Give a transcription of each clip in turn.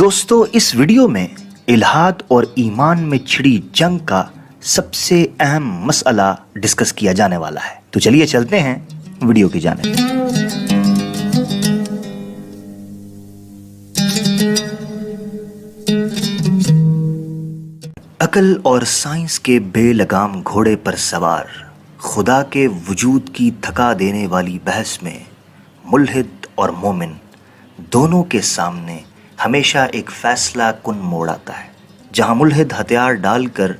دوستو اس ویڈیو میں الہاد اور ایمان میں چھڑی جنگ کا سب سے اہم مسئلہ ڈسکس کیا جانے والا ہے، تو چلیے چلتے ہیں ویڈیو کی جانب۔ عقل اور سائنس کے بے لگام گھوڑے پر سوار خدا کے وجود کی تھکا دینے والی بحث میں ملحد اور مومن دونوں کے سامنے ہمیشہ ایک فیصلہ کن موڑ آتا ہے، جہاں ملحد ہتھیار ڈال کر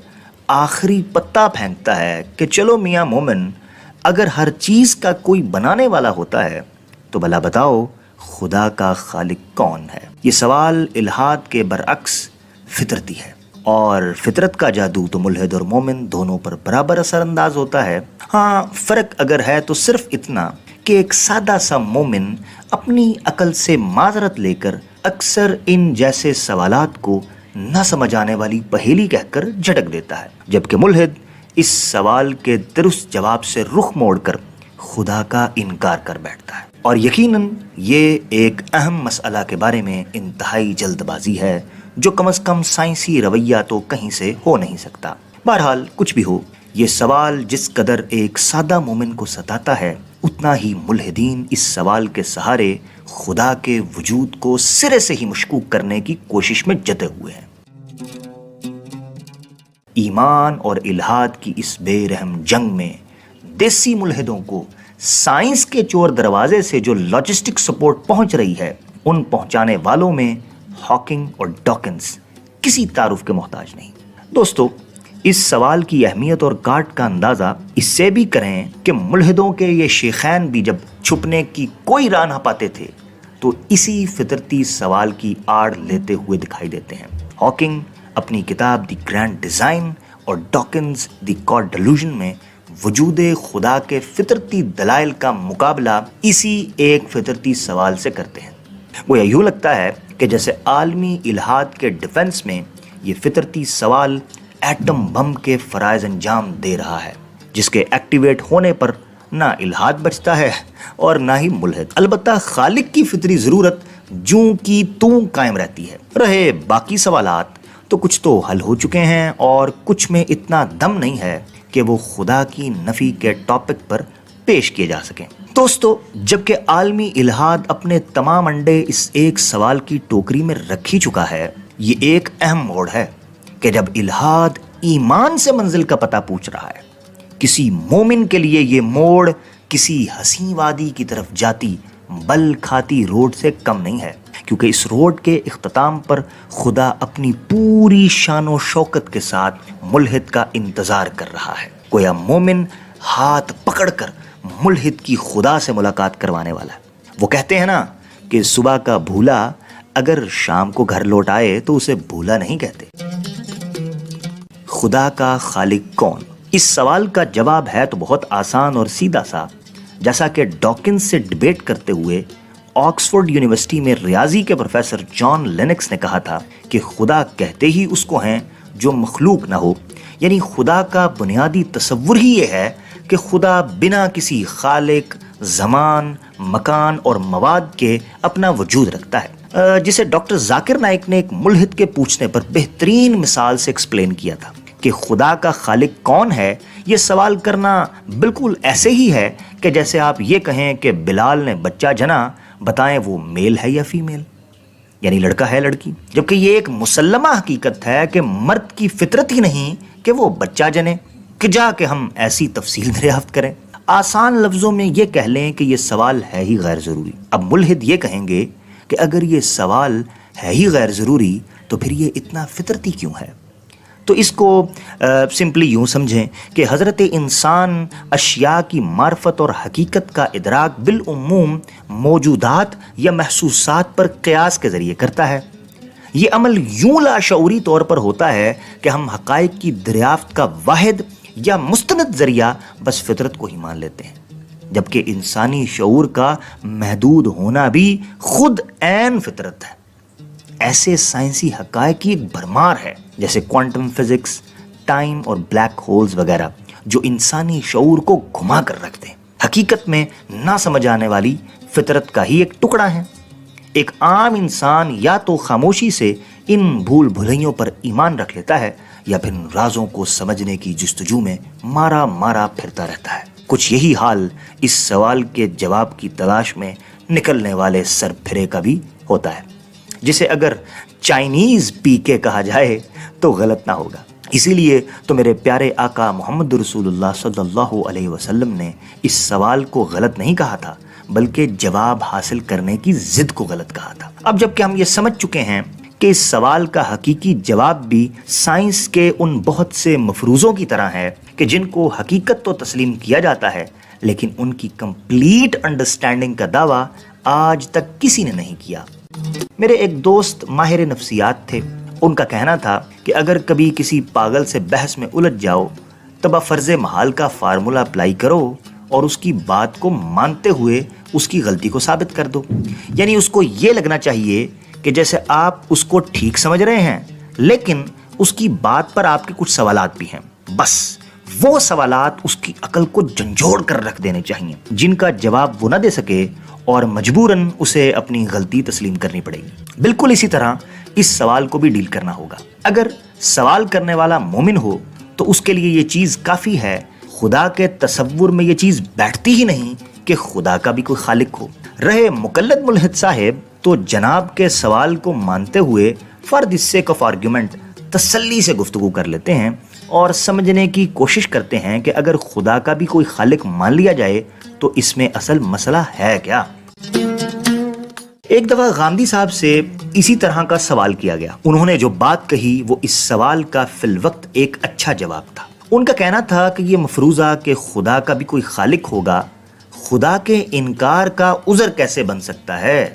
آخری پتا پھینکتا ہے کہ چلو میاں مومن، اگر ہر چیز کا کوئی بنانے والا ہوتا ہے تو بھلا بتاؤ خدا کا خالق کون ہے؟ یہ سوال الہاد کے برعکس فطرتی ہے، اور فطرت کا جادو تو ملحد اور مومن دونوں پر برابر اثر انداز ہوتا ہے۔ ہاں، فرق اگر ہے تو صرف اتنا کہ ایک سادہ سا مومن اپنی عقل سے معذرت لے کر اکثر ان جیسے سوالات کو نہ سمجھ آنے والی پہیلی کہہ کر جھٹک دیتا ہے، جبکہ ملحد اس سوال کے درست جواب سے رخ موڑ کر خدا کا انکار کر بیٹھتا ہے۔ اور یقیناً یہ ایک اہم مسئلہ کے بارے میں انتہائی جلد بازی ہے، جو کم از کم سائنسی رویہ تو کہیں سے ہو نہیں سکتا۔ بہرحال کچھ بھی ہو، یہ سوال جس قدر ایک سادہ مومن کو ستاتا ہے، اتنا ہی ملحدین اس سوال کے سہارے خدا کے وجود کو سرے سے ہی مشکوک کرنے کی کوشش میں جتے ہوئے ہیں۔ ایمان اور الہاد کی اس بے رحم جنگ میں دیسی ملحدوں کو سائنس کے چور دروازے سے جو لاجسٹک سپورٹ پہنچ رہی ہے، ان پہنچانے والوں میں ہاکنگ اور ڈاکنز کسی تعارف کے محتاج نہیں۔ دوستو، اس سوال کی اہمیت اور کاٹ کا اندازہ اس سے بھی کریں کہ ملحدوں کے یہ شیخین بھی جب چھپنے کی کوئی راہ نہ پاتے تھے تو اسی فطرتی سوال کی آڑ لیتے ہوئے دکھائی دیتے ہیں۔ ہاکنگ اپنی کتاب دی گرینڈ ڈیزائن اور ڈاکنز دی گاڈ ڈیلوژن میں وجود خدا کے فطرتی دلائل کا مقابلہ اسی ایک فطرتی سوال سے کرتے ہیں۔ وہ یوں لگتا ہے کہ جیسے عالمی الہاد کے ڈیفنس میں یہ فطرتی سوال ایٹم بم کے فرائض انجام دے رہا ہے، جس کے ایکٹیویٹ ہونے پر نہ الہاد بچتا ہے اور نہ ہی ملحد۔ البتہ خالق کی فطری ضرورت جوں کی توں قائم رہتی ہے۔ رہے باقی سوالات تو کچھ تو حل ہو چکے ہیں، اور کچھ میں اتنا دم نہیں ہے کہ وہ خدا کی نفی کے ٹاپک پر پیش کیے جا سکیں۔ دوستو، جبکہ عالمی الہاد اپنے تمام انڈے اس ایک سوال کی ٹوکری میں رکھ ہی چکا ہے، یہ ایک اہم موڑ ہے کہ جب الہاد ایمان سے منزل کا پتہ پوچھ رہا ہے۔ کسی مومن کے لیے یہ موڑ کسی حسین وادی کی طرف جاتی بل کھاتی روڈ سے کم نہیں ہے، کیونکہ اس روڈ کے اختتام پر خدا اپنی پوری شان و شوکت کے ساتھ ملحد کا انتظار کر رہا ہے۔ گویا مومن ہاتھ پکڑ کر ملحد کی خدا سے ملاقات کروانے والا ہے۔ وہ کہتے ہیں نا کہ صبح کا بھولا اگر شام کو گھر لوٹ آئے تو اسے بھولا نہیں کہتے۔ خدا کا خالق کون؟ اس سوال کا جواب ہے تو بہت آسان اور سیدھا سا، جیسا کہ ڈاکنز سے ڈیبیٹ کرتے ہوئے آکسفورڈ یونیورسٹی میں ریاضی کے پروفیسر جان لینکس نے کہا تھا کہ خدا کہتے ہی اس کو ہیں جو مخلوق نہ ہو، یعنی خدا کا بنیادی تصور ہی یہ ہے کہ خدا بنا کسی خالق، زمان، مکان اور مواد کے اپنا وجود رکھتا ہے، جسے ڈاکٹر ذاکر نائک نے ایک ملحد کے پوچھنے پر بہترین مثال سے ایکسپلین کیا تھا کہ خدا کا خالق کون ہے۔ یہ سوال کرنا بالکل ایسے ہی ہے کہ جیسے آپ یہ کہیں کہ بلال نے بچہ جنا، بتائیں وہ میل ہے یا فیمیل، یعنی لڑکا ہے لڑکی، جبکہ یہ ایک مسلمہ حقیقت ہے کہ مرد کی فطرت ہی نہیں کہ وہ بچہ جنے، کہ جا کہ ہم ایسی تفصیل دریافت کریں۔ آسان لفظوں میں یہ کہہ لیں کہ یہ سوال ہے ہی غیر ضروری۔ اب ملحد یہ کہیں گے کہ اگر یہ سوال ہے ہی غیر ضروری تو پھر یہ اتنا فطرتی کیوں ہے؟ تو اس کو سمپلی یوں سمجھیں کہ حضرت انسان اشیاء کی معرفت اور حقیقت کا ادراک بالعموم موجودات یا محسوسات پر قیاس کے ذریعے کرتا ہے۔ یہ عمل یوں لاشعوری طور پر ہوتا ہے کہ ہم حقائق کی دریافت کا واحد یا مستند ذریعہ بس فطرت کو ہی مان لیتے ہیں، جبکہ انسانی شعور کا محدود ہونا بھی خود عین فطرت ہے۔ ایسے سائنسی حقائق کی ایک بھرمار ہے، جیسے کوانٹم فزکس، ٹائم اور بلیک ہولز وغیرہ، جو انسانی شعور کو گھما کر رکھتے ہیں، حقیقت میں نہ سمجھ آنے والی فطرت کا ہی ایک ٹکڑا ہے۔ ایک عام انسان یا تو خاموشی سے ان بھول بھلیوں پر ایمان رکھ لیتا ہے یا پھر رازوں کو سمجھنے کی جستجو میں مارا مارا پھرتا رہتا ہے۔ کچھ یہی حال اس سوال کے جواب کی تلاش میں نکلنے والے سر پھرے کا بھی ہوتا ہے، جسے اگر چائنیز پی کے کہا جائے تو غلط نہ ہوگا۔ اسی لیے تو میرے پیارے آقا محمد رسول اللہ صلی اللہ علیہ وسلم نے اس سوال کو غلط نہیں کہا تھا، بلکہ جواب حاصل کرنے کی ضد کو غلط کہا تھا۔ اب جب کہ ہم یہ سمجھ چکے ہیں کہ اس سوال کا حقیقی جواب بھی سائنس کے ان بہت سے مفروضوں کی طرح ہے کہ جن کو حقیقت تو تسلیم کیا جاتا ہے، لیکن ان کی کمپلیٹ انڈرسٹینڈنگ کا دعویٰ آج تک کسی نے نہیں کیا۔ میرے ایک دوست ماہر نفسیات تھے، ان کا کہنا تھا کہ اگر کبھی کسی پاگل سے بحث میں الجھ جاؤ تو بفرض محال کا فارمولا اپلائی کرو اور اس کی بات کو مانتے ہوئے اس کی غلطی کو ثابت کر دو۔ یعنی اس کو یہ لگنا چاہیے کہ جیسے آپ اس کو ٹھیک سمجھ رہے ہیں، لیکن اس کی بات پر آپ کے کچھ سوالات بھی ہیں۔ بس وہ سوالات اس کی عقل کو جھنجھوڑ کر رکھ دینے چاہیے، جن کا جواب وہ نہ دے سکے اور مجبوراً اسے اپنی غلطی تسلیم کرنی پڑے گی۔ بالکل اسی طرح اس سوال کو بھی ڈیل کرنا ہوگا۔ اگر سوال کرنے والا مومن ہو تو اس کے لیے یہ چیز کافی ہے، خدا کے تصور میں یہ چیز بیٹھتی ہی نہیں کہ خدا کا بھی کوئی خالق ہو۔ رہے مقلد ملحد صاحب تو جناب کے سوال کو مانتے ہوئے for the sake of argument تسلی سے گفتگو کر لیتے ہیں اور سمجھنے کی کوشش کرتے ہیں کہ اگر خدا کا بھی کوئی خالق مان لیا جائے تو اس میں اصل مسئلہ ہے کیا۔ ایک دفعہ گاندھی صاحب سے اسی طرح کا سوال کیا گیا۔ انہوں نے جو بات کہی وہ اس سوال کا فی الوقت ایک اچھا جواب تھا۔ ان کا کہنا تھا کہ یہ مفروضہ کہ خدا کا بھی کوئی خالق ہوگا، خدا کے انکار کا عذر کیسے بن سکتا ہے،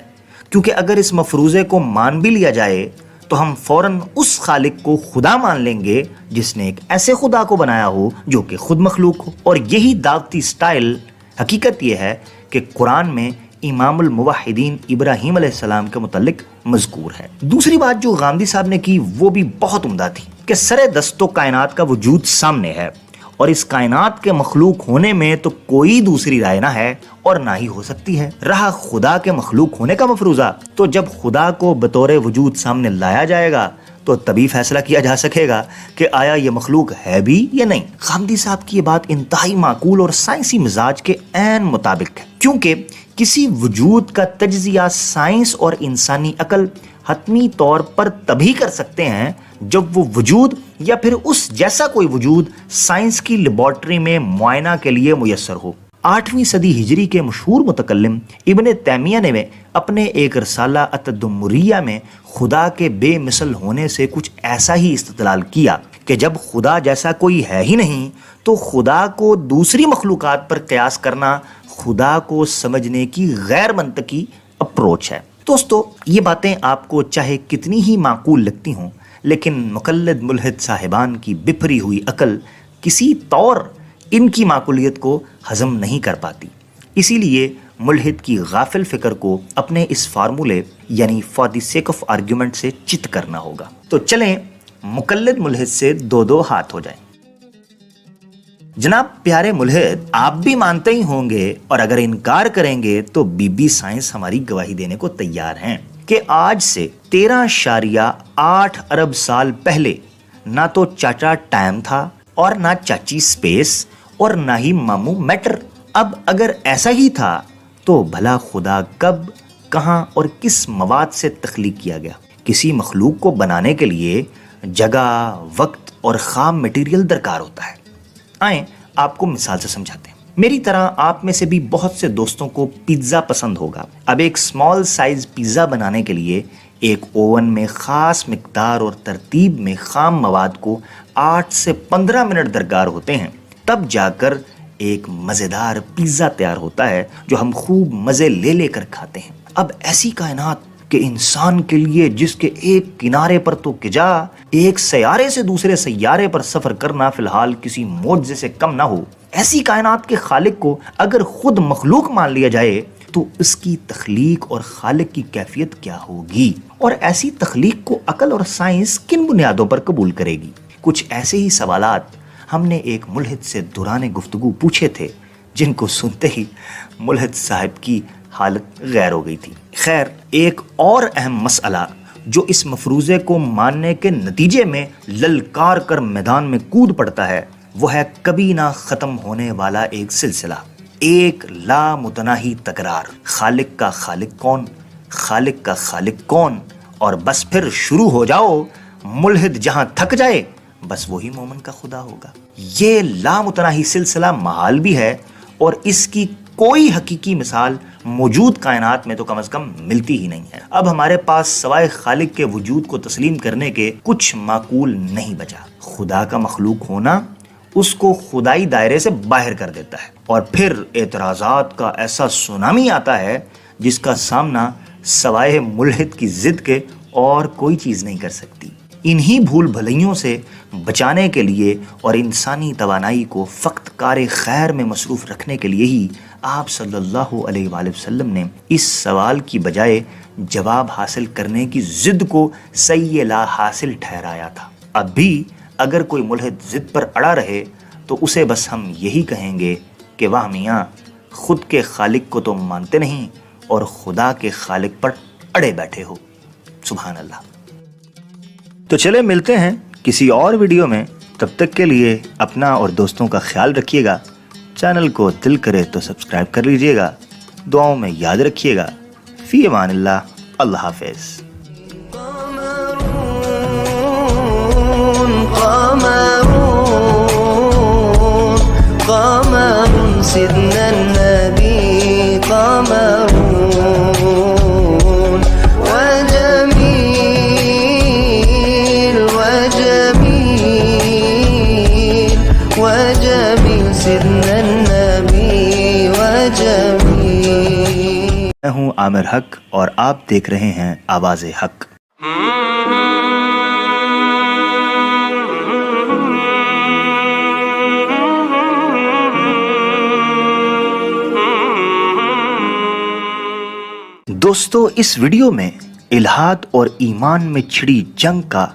کیونکہ اگر اس مفروضے کو مان بھی لیا جائے تو ہم فوراً اس خالق کو خدا مان لیں گے جس نے ایک ایسے خدا کو بنایا ہو جو کہ خود مخلوق ہو۔ اور یہی دعوتی سٹائل حقیقت یہ ہے کہ قرآن میں امام الموحدین ابراہیم علیہ السلام کے متعلق مذکور ہے۔ دوسری بات جو گاندھی صاحب نے کی وہ بھی بہت عمدہ تھی کہ سر دستوں کائنات کا وجود سامنے ہے اور اس کائنات کے مخلوق ہونے میں تو کوئی دوسری رائے نہ ہے اور نہ ہی ہو سکتی ہے۔ رہا خدا کے مخلوق ہونے کا مفروضہ، تو جب خدا کو بطور وجود سامنے لایا جائے گا تو تبھی فیصلہ کیا جا سکے گا کہ آیا یہ مخلوق ہے بھی یا نہیں۔ گاندھی صاحب کی یہ بات انتہائی معقول اور سائنسی مزاج کے عین مطابق ہے، کیونکہ کسی وجود کا تجزیہ سائنس اور انسانی عقل حتمی طور پر تبھی کر سکتے ہیں جب وہ وجود یا پھر اس جیسا کوئی وجود سائنس کی لیبارٹری میں معائنہ کے لیے میسر ہو۔ 8ویں صدی ہجری کے مشہور متکلم ابن تیمیہ نے اپنے ایک رسالہ التدمریہ میں خدا کے بے مثل ہونے سے کچھ ایسا ہی استدلال کیا کہ جب خدا جیسا کوئی ہے ہی نہیں تو خدا کو دوسری مخلوقات پر قیاس کرنا خدا کو سمجھنے کی غیر منطقی اپروچ ہے۔ دوستو، یہ باتیں آپ کو چاہے کتنی ہی معقول لگتی ہوں، لیکن مقلد ملحد صاحبان کی بپھری ہوئی عقل کسی طور ان کی معقولیت کو ہضم نہیں کر پاتی۔ اسی لیے ملحد کی غافل فکر کو اپنے اس فارمولے یعنی for the sake of argument سے چت کرنا ہوگا۔ تو چلیں مقلد ملحد سے دو دو ہاتھ ہو جائیں۔ جناب پیارے ملحد، آپ بھی مانتے ہی ہوں گے اور اگر انکار کریں گے تو بی سائنس ہماری گواہی دینے کو تیار ہیں کہ آج سے 13.8 ارب سال پہلے نہ تو چاچا ٹائم تھا اور نہ چاچی سپیس اور نہ ہی ماموں میٹر۔ اب اگر ایسا ہی تھا تو بھلا خدا کب، کہاں اور کس مواد سے تخلیق کیا گیا؟ کسی مخلوق کو بنانے کے لیے جگہ، وقت اور خام مٹیریل درکار ہوتا ہے۔ آئیں آپ کو مثال سے سمجھاتے ہیں۔ میری طرح آپ میں سے بھی بہت سے دوستوں کو پیزا پسند ہوگا۔ اب ایک سمال سائز پیزا بنانے کے لیے ایک اوون میں خاص مقدار اور ترتیب میں خام مواد کو 8 سے 15 منٹ درکار ہوتے ہیں، تب جا کر ایک مزیدار پیزا تیار ہوتا ہے جو ہم خوب مزے لے لے کر کھاتے ہیں۔ اب ایسی کائنات کہ انسان کے لیے جس کے ایک کنارے پر تو کجا ایک سیارے سے دوسرے سیارے پر سفر کرنا فی الحال کسی معجزے سے کم نہ ہو، ایسی کائنات کے خالق کو اگر خود مخلوق مان لیا جائے تو اس کی تخلیق اور خالق کی کیفیت کیا ہوگی، اور ایسی تخلیق کو عقل اور سائنس کن بنیادوں پر قبول کرے گی؟ کچھ ایسے ہی سوالات ہم نے ایک ملحد سے دوران گفتگو پوچھے تھے، جن کو سنتے ہی ملحد صاحب کی حالت غیر ہو گئی تھی۔ خیر، ایک اور اہم مسئلہ جو اس مفروضے کو ماننے کے نتیجے میں للکار کر میدان میں کود پڑتا ہے وہ ہے کبھی نہ ختم ہونے والا ایک سلسلہ، ایک لامتناہی تکرار، خالق کا خالق کون، خالق کا خالق کون، اور بس پھر شروع ہو جاؤ، ملحد جہاں تھک جائے بس وہی مومن کا خدا ہوگا۔ یہ لامتناہی سلسلہ محال بھی ہے اور اس کی کوئی حقیقی مثال موجود کائنات میں تو کم از کم ملتی ہی نہیں ہے۔ اب ہمارے پاس سوائے خالق کے وجود کو تسلیم کرنے کے کچھ معقول نہیں بچا۔ خدا کا مخلوق ہونا اس کو خدائی دائرے سے باہر کر دیتا ہے، اور پھر اعتراضات کا ایسا سونامی آتا ہے جس کا سامنا سوائے ملحد کی ضد کے اور کوئی چیز نہیں کر سکتی۔ انہی بھول بھلائیوں سے بچانے کے لیے اور انسانی توانائی کو فقط کار خیر میں مصروف رکھنے کے لیے ہی آپ صلی اللہ علیہ وآلہ وسلم نے اس سوال کی بجائے جواب حاصل کرنے کی ضد کو صحیح لا حاصل ٹھہرایا تھا۔ اب بھی اگر کوئی ملحد ضد پر اڑا رہے تو اسے بس ہم یہی کہیں گے کہ واہ میاں، خود کے خالق کو تو مانتے نہیں اور خدا کے خالق پر اڑے بیٹھے ہو۔ سبحان اللہ۔ تو چلے ملتے ہیں کسی اور ویڈیو میں، تب تک کے لیے اپنا اور دوستوں کا خیال رکھیے گا۔ چینل کو دل کرے تو سبسکرائب کر لیجئے گا، دعاؤں میں یاد رکھیے گا۔ فی امان اللہ، اللہ حافظ۔ قمر سيدنا النبي قمر وجميل سيدنا النبي وجميل۔ میں ہوں عامر حق اور آپ دیکھ رہے ہیں آواز حق۔ دوستو، اس ویڈیو میں الہاد اور ایمان میں چھڑی جنگ کا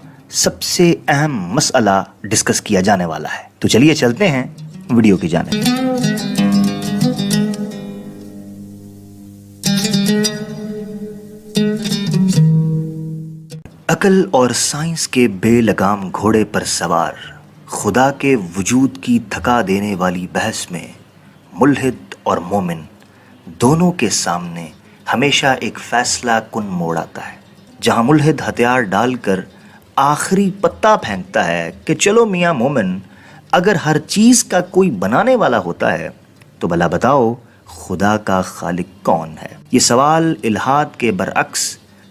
سب سے اہم مسئلہ ڈسکس کیا جانے والا ہے، تو چلیے چلتے ہیں ویڈیو کی جانب۔ عقل اور سائنس کے بے لگام گھوڑے پر سوار خدا کے وجود کی تھکا دینے والی بحث میں ملحد اور مومن دونوں کے سامنے ہمیشہ ایک فیصلہ کن موڑ آتا ہے، جہاں ملحد ہتھیار ڈال کر آخری پتا پھینکتا ہے کہ چلو میاں مومن، اگر ہر چیز کا کوئی بنانے والا ہوتا ہے تو بھلا بتاؤ خدا کا خالق کون ہے؟ یہ سوال الہاد کے برعکس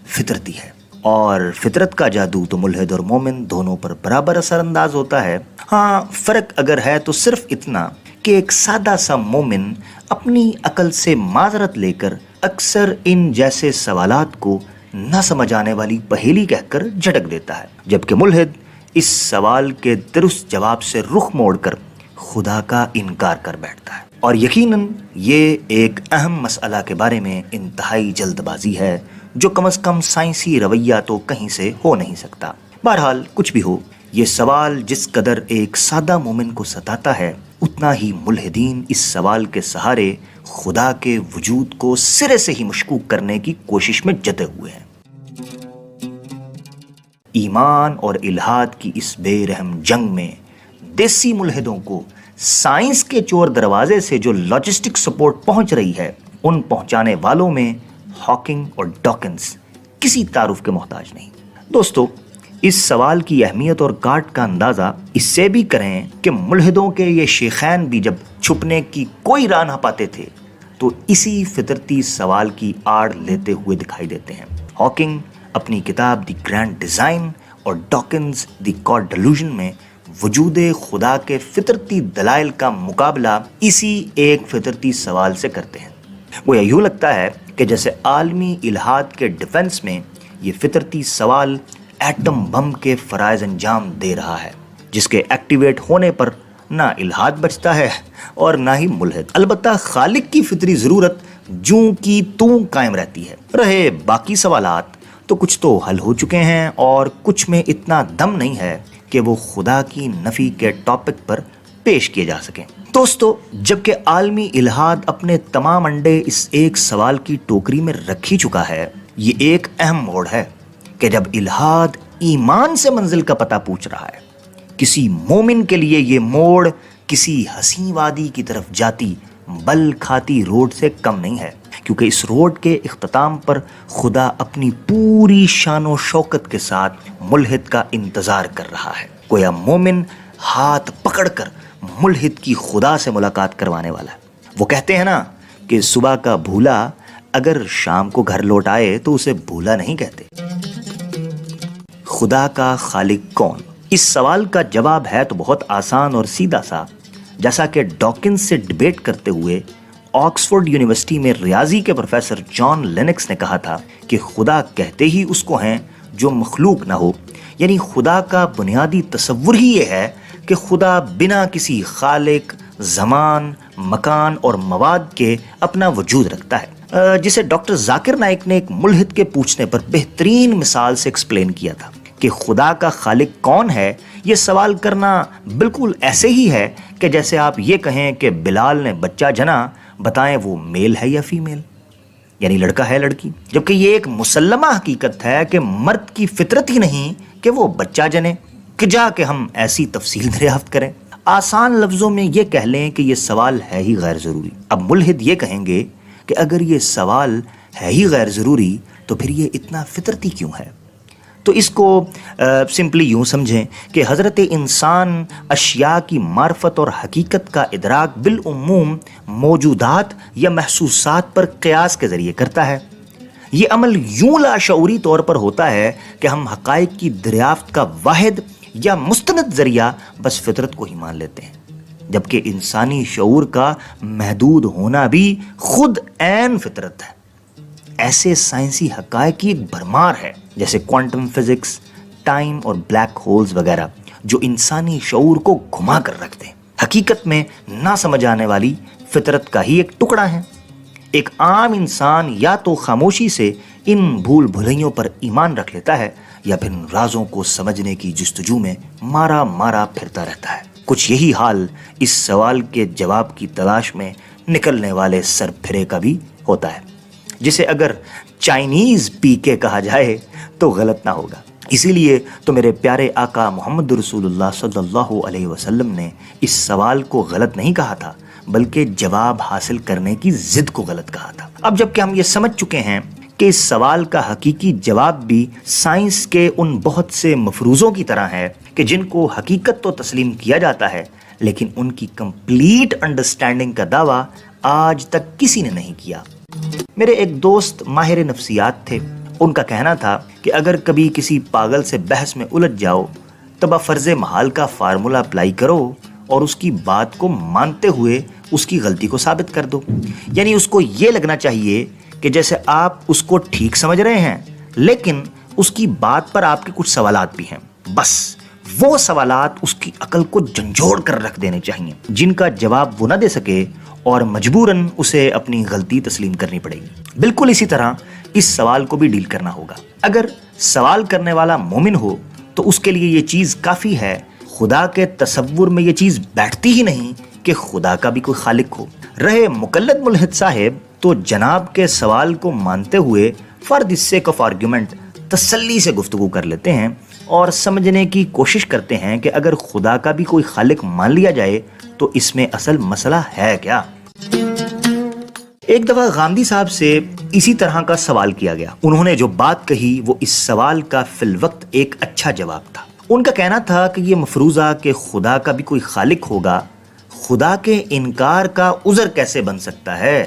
فطرتی ہے، اور فطرت کا جادو تو ملحد اور مومن دونوں پر برابر اثر انداز ہوتا ہے۔ ہاں، فرق اگر ہے تو صرف اتنا کہ ایک سادہ سا مومن اپنی عقل سے معذرت لے کر اکثر ان جیسے سوالات کو نہ سمجھ آنے والی پہیلی کہہ کر جھٹک دیتا ہے، جبکہ ملحد اس سوال کے درست جواب سے رخ موڑ کر خدا کا انکار کر بیٹھتا ہے۔ اور یقیناً یہ ایک اہم مسئلہ کے بارے میں انتہائی جلد بازی ہے جو کم از کم سائنسی رویہ تو کہیں سے ہو نہیں سکتا۔ بہرحال کچھ بھی ہو، یہ سوال جس قدر ایک سادہ مومن کو ستاتا ہے، اتنا ہی ملحدین اس سوال کے سہارے خدا کے وجود کو سرے سے ہی مشکوک کرنے کی کوشش میں جتے ہوئے ہیں۔ ایمان اور الہاد کی اس بے رحم جنگ میں دیسی ملحدوں کو سائنس کے چور دروازے سے جو لاجسٹک سپورٹ پہنچ رہی ہے، ان پہنچانے والوں میں ہاکنگ اور ڈاکنز کسی تعارف کے محتاج نہیں۔ دوستو، اس سوال کی اہمیت اور کاٹ کا اندازہ اس سے بھی کریں کہ ملحدوں کے یہ شیخین بھی جب چھپنے کی کوئی راہ نہ پاتے تھے تو اسی فطرتی سوال کی آڑ لیتے ہوئے دکھائی دیتے ہیں۔ ہاکنگ اپنی کتاب دی گرینڈ ڈیزائن اور ڈاکنز دی گاڈ ڈیلوژن میں وجود خدا کے فطرتی دلائل کا مقابلہ اسی ایک فطرتی سوال سے کرتے ہیں۔ وہ یوں لگتا ہے کہ جیسے عالمی الہاد کے ڈیفنس میں یہ فطرتی سوال ایٹم بم کے فرائض انجام دے رہا ہے، جس کے ایکٹیویٹ ہونے پر نہ الہاد بچتا ہے اور نہ ہی ملحد۔ البتہ خالق کی فطری ضرورت جوں کی توں قائم رہتی ہے۔ رہے باقی سوالات تو کچھ تو حل ہو چکے ہیں اور کچھ میں اتنا دم نہیں ہے کہ وہ خدا کی نفی کے ٹاپک پر پیش کیے جا سکیں۔ دوستو، جبکہ عالمی الہاد اپنے تمام انڈے اس ایک سوال کی ٹوکری میں رکھ ہی چکا ہے، یہ ایک اہم موڑ ہے کہ جب الہاد ایمان سے منزل کا پتہ پوچھ رہا ہے، کسی مومن کے لیے یہ موڑ کسی حسین وادی کی طرف جاتی بل کھاتی روڈ سے کم نہیں ہے، کیونکہ اس روڈ کے اختتام پر خدا اپنی پوری شان و شوکت کے ساتھ ملحد کا انتظار کر رہا ہے۔ گویا مومن ہاتھ پکڑ کر ملحد کی خدا سے ملاقات کروانے والا ہے۔ وہ کہتے ہیں نا کہ صبح کا بھولا اگر شام کو گھر لوٹ آئے تو اسے بھولا نہیں کہتے۔ خدا کا خالق کون؟ اس سوال کا جواب ہے تو بہت آسان اور سیدھا سا، جیسا کہ ڈاکنز سے ڈیبیٹ کرتے ہوئے آکسفورڈ یونیورسٹی میں ریاضی کے پروفیسر جان لینکس نے کہا تھا کہ خدا کہتے ہی اس کو ہیں جو مخلوق نہ ہو، یعنی خدا کا بنیادی تصور ہی یہ ہے کہ خدا بنا کسی خالق، زمان، مکان اور مواد کے اپنا وجود رکھتا ہے، جسے ڈاکٹر ذاکر نائک نے ایک ملحد کے پوچھنے پر بہترین مثال سے ایکسپلین کیا تھا کہ خدا کا خالق کون ہے۔ یہ سوال کرنا بالکل ایسے ہی ہے کہ جیسے آپ یہ کہیں کہ بلال نے بچہ جنا، بتائیں وہ میل ہے یا فیمیل، یعنی لڑکا ہے لڑکی، جبکہ یہ ایک مسلمہ حقیقت ہے کہ مرد کی فطرت ہی نہیں کہ وہ بچہ جنے، کہ جا کے ہم ایسی تفصیل دریافت کریں۔ آسان لفظوں میں یہ کہہ لیں کہ یہ سوال ہے ہی غیر ضروری۔ اب ملحد یہ کہیں گے کہ اگر یہ سوال ہے ہی غیر ضروری تو پھر یہ اتنا فطرتی کیوں ہے؟ تو اس کو سمپلی یوں سمجھیں کہ حضرت انسان اشیاء کی معرفت اور حقیقت کا ادراک بالعموم موجودات یا محسوسات پر قیاس کے ذریعے کرتا ہے۔ یہ عمل یوں لاشعوری طور پر ہوتا ہے کہ ہم حقائق کی دریافت کا واحد یا مستند ذریعہ بس فطرت کو ہی مان لیتے ہیں، جبکہ انسانی شعور کا محدود ہونا بھی خود عین فطرت ہے۔ ایسے سائنسی حقائق کی ایک بھرمار ہے، جیسے کوانٹم فزکس، ٹائم اور بلیک ہولز وغیرہ، جو انسانی شعور کو گھما کر رکھتے ہیں، حقیقت میں نہ سمجھ آنے والی فطرت کا ہی ایک ٹکڑا ہے۔ ایک عام انسان یا تو خاموشی سے ان بھول بھلیوں پر ایمان رکھ لیتا ہے یا پھر رازوں کو سمجھنے کی جستجو میں مارا مارا پھرتا رہتا ہے۔ کچھ یہی حال اس سوال کے جواب کی تلاش میں نکلنے والے سر پھرے کا بھی ہوتا ہے، جسے اگر چائنیز پی کے کہا جائے تو غلط نہ ہوگا۔ اسی لیے تو میرے پیارے آقا محمد رسول اللہ صلی اللہ علیہ وسلم نے اس سوال کو غلط نہیں کہا تھا، بلکہ جواب حاصل کرنے کی ضد کو غلط کہا تھا۔ اب جب کہ ہم یہ سمجھ چکے ہیں کہ اس سوال کا حقیقی جواب بھی سائنس کے ان بہت سے مفروضوں کی طرح ہے کہ جن کو حقیقت تو تسلیم کیا جاتا ہے، لیکن ان کی کمپلیٹ انڈرسٹینڈنگ کا دعویٰ آج تک کسی نے نہیں کیا۔ میرے ایک دوست ماہر نفسیات تھے، ان کا کہنا تھا کہ اگر کبھی کسی پاگل سے بحث میں الجھ جاؤ تو بفرض محال کا فارمولا اپلائی کرو اور اس کی بات کو مانتے ہوئے اس کی غلطی کو ثابت کر دو، یعنی اس کو یہ لگنا چاہیے کہ جیسے آپ اس کو ٹھیک سمجھ رہے ہیں، لیکن اس کی بات پر آپ کے کچھ سوالات بھی ہیں، بس وہ سوالات اس کی عقل کو جھنجھوڑ کر رکھ دینے چاہیے، جن کا جواب وہ نہ دے سکے اور مجبوراً اسے اپنی غلطی تسلیم کرنی پڑے گی۔ بالکل اسی طرح اس سوال کو بھی ڈیل کرنا ہوگا۔ اگر سوال کرنے والا مومن ہو تو اس کے لیے یہ چیز کافی ہے، خدا کے تصور میں یہ چیز بیٹھتی ہی نہیں کہ خدا کا بھی کوئی خالق ہو۔ رہے مقلد ملحد صاحب تو جناب کے سوال کو مانتے ہوئے for the sake of argument تسلی سے گفتگو کر لیتے ہیں اور سمجھنے کی کوشش کرتے ہیں کہ اگر خدا کا بھی کوئی خالق مان لیا جائے تو اس میں اصل مسئلہ ہے کیا۔ ایک دفعہ غامدی صاحب سے اسی طرح کا سوال کیا گیا، انہوں نے جو بات کہی وہ اس سوال کا فی الوقت ایک اچھا جواب تھا۔ ان کا کہنا تھا کہ یہ مفروضہ کہ خدا کا بھی کوئی خالق ہوگا، خدا کے انکار کا عذر کیسے بن سکتا ہے،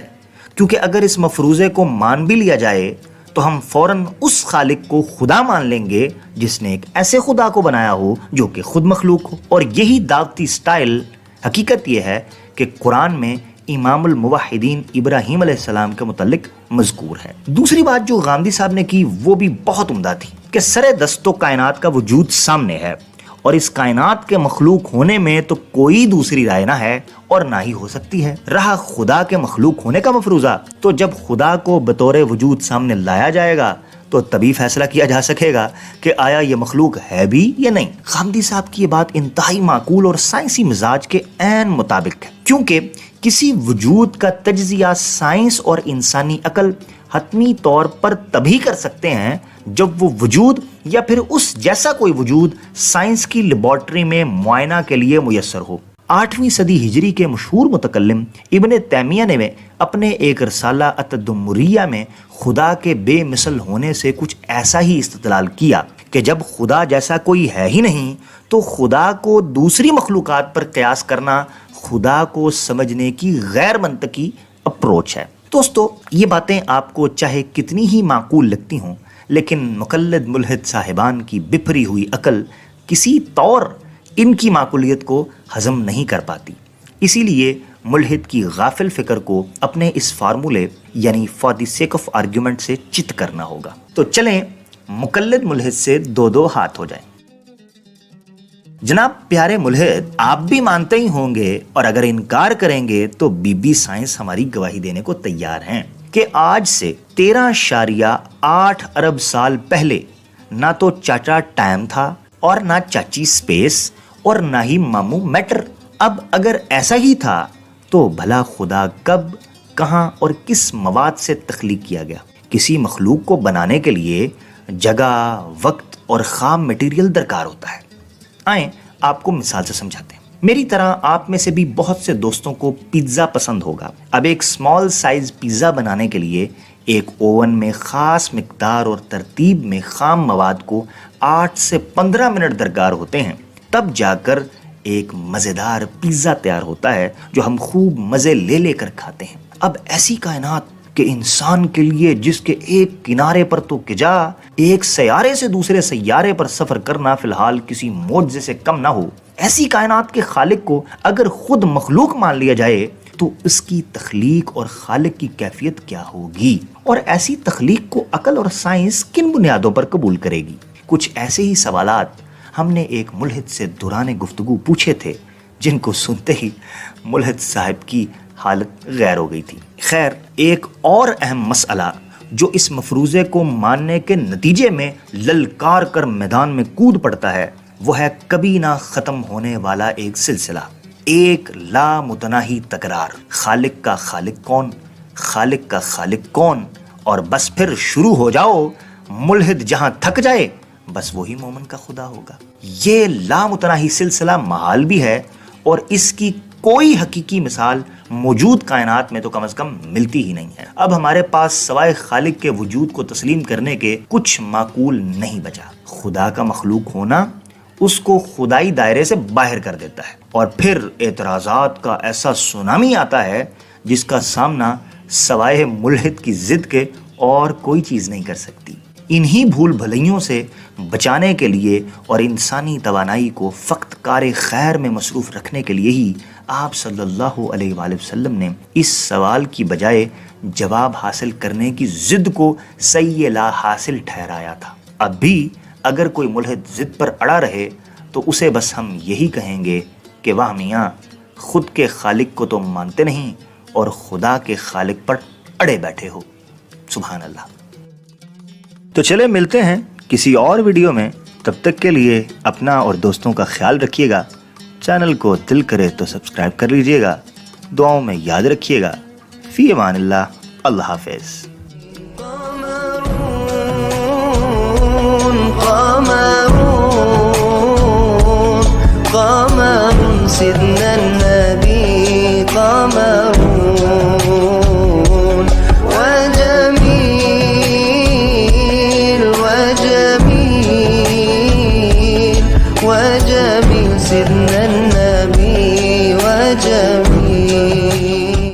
کیونکہ اگر اس مفروضے کو مان بھی لیا جائے تو ہم فوراً اس خالق کو خدا مان لیں گے جس نے ایک ایسے خدا کو بنایا ہو جو کہ خود مخلوق ہو۔ اور یہی دعوتی سٹائل، حقیقت یہ ہے کہ قرآن میں امام الموحدین ابراہیم علیہ السلام کے متعلق مذکور ہے۔ دوسری بات جو غامدی صاحب نے کی وہ بھی بہت عمدہ تھی کہ سر دست و کائنات کا وجود سامنے ہے اور اس کائنات کے مخلوق ہونے میں تو کوئی دوسری رائے نہ ہے اور نہ ہی ہو سکتی ہے۔ رہا خدا کے مخلوق ہونے کا مفروضہ، تو جب خدا کو بطور وجود سامنے لایا جائے گا تو تبھی فیصلہ کیا جا سکے گا کہ آیا یہ مخلوق ہے بھی یا نہیں۔ غامدی صاحب کی یہ بات انتہائی معقول اور سائنسی مزاج کے عین مطابق ہے، کیونکہ کسی وجود کا تجزیہ سائنس اور انسانی عقل حتمی طور پر تبھی کر سکتے ہیں جب وہ وجود یا پھر اس جیسا کوئی وجود سائنس کی لیبارٹری میں معائنہ کے لیے میسر ہو۔ 8ویں صدی ہجری کے مشہور متکلم ابن تیمیہ نے اپنے ایک رسالہ التدمریہ میں خدا کے بے مثل ہونے سے کچھ ایسا ہی استدلال کیا کہ جب خدا جیسا کوئی ہے ہی نہیں تو خدا کو دوسری مخلوقات پر قیاس کرنا خدا کو سمجھنے کی غیر منطقی اپروچ ہے۔ دوستو، یہ باتیں آپ کو چاہے کتنی ہی معقول لگتی ہوں، لیکن مقلد ملحد صاحبان کی بپھری ہوئی عقل کسی طور ان کی معقولیت کو ہضم نہیں کر پاتی۔ اسی لیے ملحد کی غافل فکر کو اپنے اس فارمولے یعنی for the sake of argument سے چت کرنا ہوگا۔ تو چلیں مقلد ملحد سے دو ہاتھ ہو جائیں۔ جناب پیارے ملحد، آپ بھی مانتے ہی ہوں گے اور اگر انکار کریں گے تو بی سائنس ہماری گواہی دینے کو تیار ہیں کہ آج سے 13.8 ارب سال پہلے نہ تو چاچا ٹائم تھا اور نہ چاچی سپیس اور نہ ہی ماموں میٹر۔ اب اگر ایسا ہی تھا تو بھلا خدا کب، کہاں اور کس مواد سے تخلیق کیا گیا؟ کسی مخلوق کو بنانے کے لیے جگہ، وقت اور خام مٹیریل درکار ہوتا ہے۔ آئیں آپ کو مثال سے سمجھاتے ہیں۔ میری طرح آپ میں سے بھی بہت سے دوستوں کو پیزا پسند ہوگا۔ اب ایک سمال سائز پیزا بنانے کے لیے ایک اوون میں خاص مقدار اور ترتیب میں خام مواد کو 8 سے 15 منٹ درکار ہوتے ہیں، تب جا کر ایک مزیدار پیزا تیار ہوتا ہے جو ہم خوب مزے لے لے کر کھاتے ہیں۔ اب ایسی کائنات کہ انسان کے لیے جس کے ایک کنارے پر تو کجا ایک سیارے سے دوسرے سیارے پر سفر کرنا فی الحال کسی معجزے سے کم نہ ہو، ایسی کائنات کے خالق کو اگر خود مخلوق مان لیا جائے تو اس کی تخلیق اور خالق کی کیفیت کیا ہوگی؟ اور ایسی تخلیق کو عقل اور سائنس کن بنیادوں پر قبول کرے گی؟ کچھ ایسے ہی سوالات ہم نے ایک ملحد سے دوران گفتگو پوچھے تھے، جن کو سنتے ہی ملحد صاحب کی حالت غیر ہو گئی تھی۔ خیر، ایک اور اہم مسئلہ جو اس مفروضے کو ماننے کے نتیجے میں للکار کر میدان میں کود پڑتا ہے، وہ ہے کبھی نہ ختم ہونے والا ایک سلسلہ، ایک لامتناہی تکرار۔ خالق کا خالق کون، خالق کا خالق کون، اور بس پھر شروع ہو جاؤ، ملحد جہاں تھک جائے بس وہی مومن کا خدا ہوگا۔ یہ لامتناہی سلسلہ محال بھی ہے اور اس کی کوئی حقیقی مثال موجود کائنات میں تو کم از کم ملتی ہی نہیں ہے۔ اب ہمارے پاس سوائے خالق کے وجود کو تسلیم کرنے کے کچھ معقول نہیں بچا۔ خدا کا مخلوق ہونا اس کو خدائی دائرے سے باہر کر دیتا ہے، اور پھر اعتراضات کا ایسا سونامی آتا ہے جس کا سامنا سوائے ملحد کی ضد کے اور کوئی چیز نہیں کر سکتی۔ انہی بھول بھلائیوں سے بچانے کے لیے اور انسانی توانائی کو فقط کار خیر میں مصروف رکھنے کے لیے ہی آپ صلی اللہ علیہ وآلہ وسلم نے اس سوال کی بجائے جواب حاصل کرنے کی ضد کو صحیح لا حاصل ٹھہرایا تھا۔ اب بھی اگر کوئی ملحد ضد پر اڑا رہے تو اسے بس ہم یہی کہیں گے کہ واہ میاں، خود کے خالق کو تو مانتے نہیں اور خدا کے خالق پر اڑے بیٹھے ہو۔ سبحان اللہ۔ تو چلے ملتے ہیں کسی اور ویڈیو میں، تب تک کے لیے اپنا اور دوستوں کا خیال رکھیے گا۔ چینل کو دل کرے تو سبسکرائب کر لیجئے گا، دعاؤں میں یاد رکھیے گا۔ فی امان اللہ، اللہ حافظ۔ قمر سيدنا النبي قمر